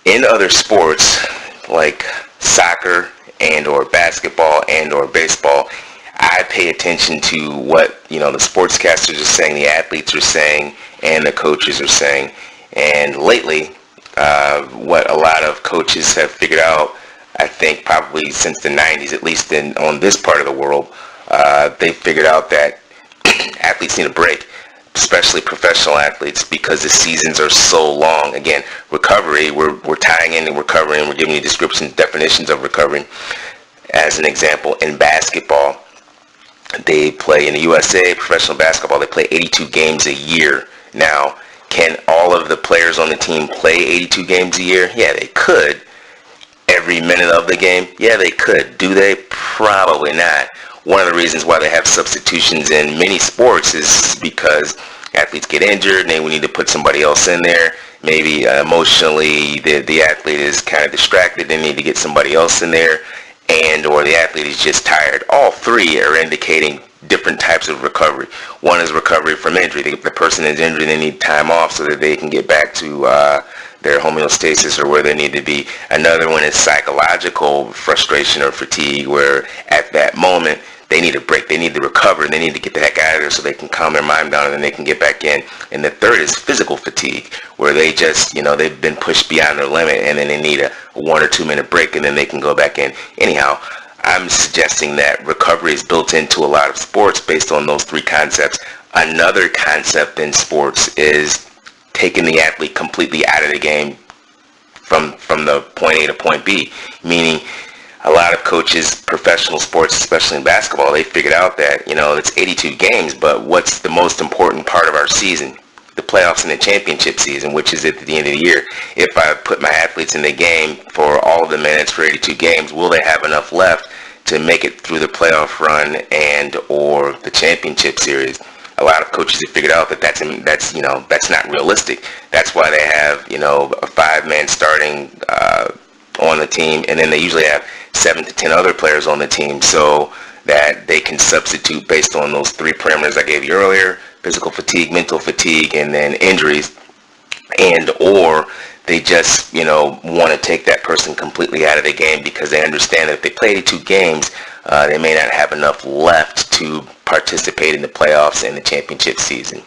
In other sports like soccer and or basketball and or baseball, I pay attention to what, the sportscasters are saying, the athletes are saying, and the coaches are saying. And lately, what a lot of coaches have figured out, I think probably since the 90s, at least on this part of the world, they figured out that athletes need a break, especially professional athletes, because the seasons are so long. Again, recovery, we're tying in recovery, and we're giving you descriptions, definitions of recovery. As an example, in basketball, they play in the USA, professional basketball, they play 82 games a year. Now, can all of the players on the team play 82 games a year? Yeah, they could. Every minute of the game? Yeah, they could. Do they? Probably not. One of the reasons why they have substitutions in many sports is because athletes get injured and they need to put somebody else in there. Maybe emotionally the athlete is kind of distracted. They need to get somebody else in there, and or the athlete is just tired. All three are indicating different types of recovery. One is recovery from injury. The person is injured and they need time off so that they can get back to their homeostasis or where they need to be. Another one is psychological frustration or fatigue, where at that moment they need a break, they need to recover, and they need to get the heck out of there so they can calm their mind down and then they can get back in. And the third is physical fatigue, where they just, they've been pushed beyond their limit and then they need a 1 or 2 minute break and then they can go back in. Anyhow, I'm suggesting that recovery is built into a lot of sports based on those three concepts. Another concept in sports is taking the athlete completely out of the game from the point A to point B, meaning a lot of coaches, professional sports, especially in basketball, they figured out that, it's 82 games, but what's the most important part of our season? The playoffs and the championship season, which is at the end of the year. If I put my athletes in the game for all of the minutes for 82 games, will they have enough left to make it through the playoff run and or the championship series? A lot of coaches have figured out that that's not realistic. That's why they have a 5-man starting on the team, and then they usually have 7 to 10 other players on the team, so that they can substitute based on those three parameters I gave you earlier: physical fatigue, mental fatigue, and then injuries. And or they just want to take that person completely out of the game because they understand that if they play 82 games, they may not have enough left to participate in the playoffs and the championship season.